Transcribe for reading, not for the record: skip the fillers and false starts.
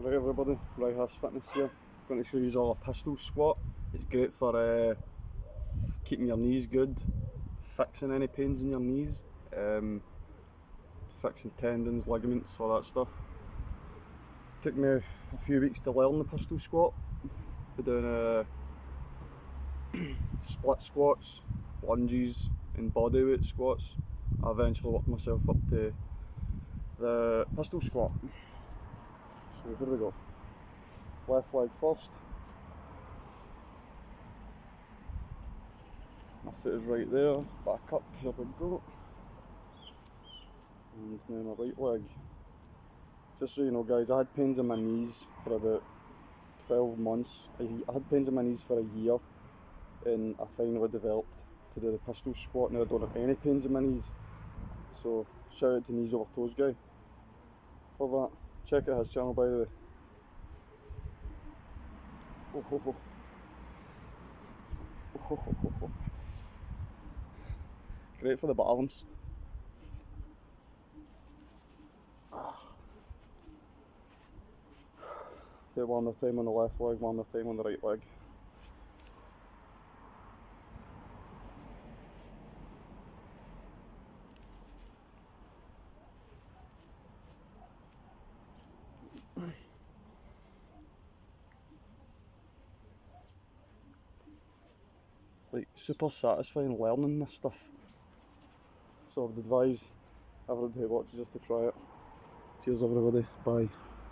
Right everybody, Ryhas Fitness here. Going to show you all a pistol squat. It's great for keeping your knees good, fixing any pains in your knees, fixing tendons, ligaments, all that stuff. Took me a few weeks to learn the pistol squat. We're doing split squats, lunges and bodyweight squats. I eventually worked myself up to the pistol squat. So here we go. Left leg first. My foot is right there, back up, here we go. And now my right leg. Just so you know guys, I had pains in my knees for about 12 months. I had pains in my knees for a year and I finally developed to do the pistol squat. Now I don't have any pains in my knees. So shout out to Knees Over Toes guy for that. Check out his channel by the way. Oh, oh, oh. Oh, oh, oh, oh. Great for the balance. Do one more time on the left leg, one more time on the right leg. Like super satisfying learning this stuff. So I would advise everybody who watches this to try it. Cheers everybody, bye.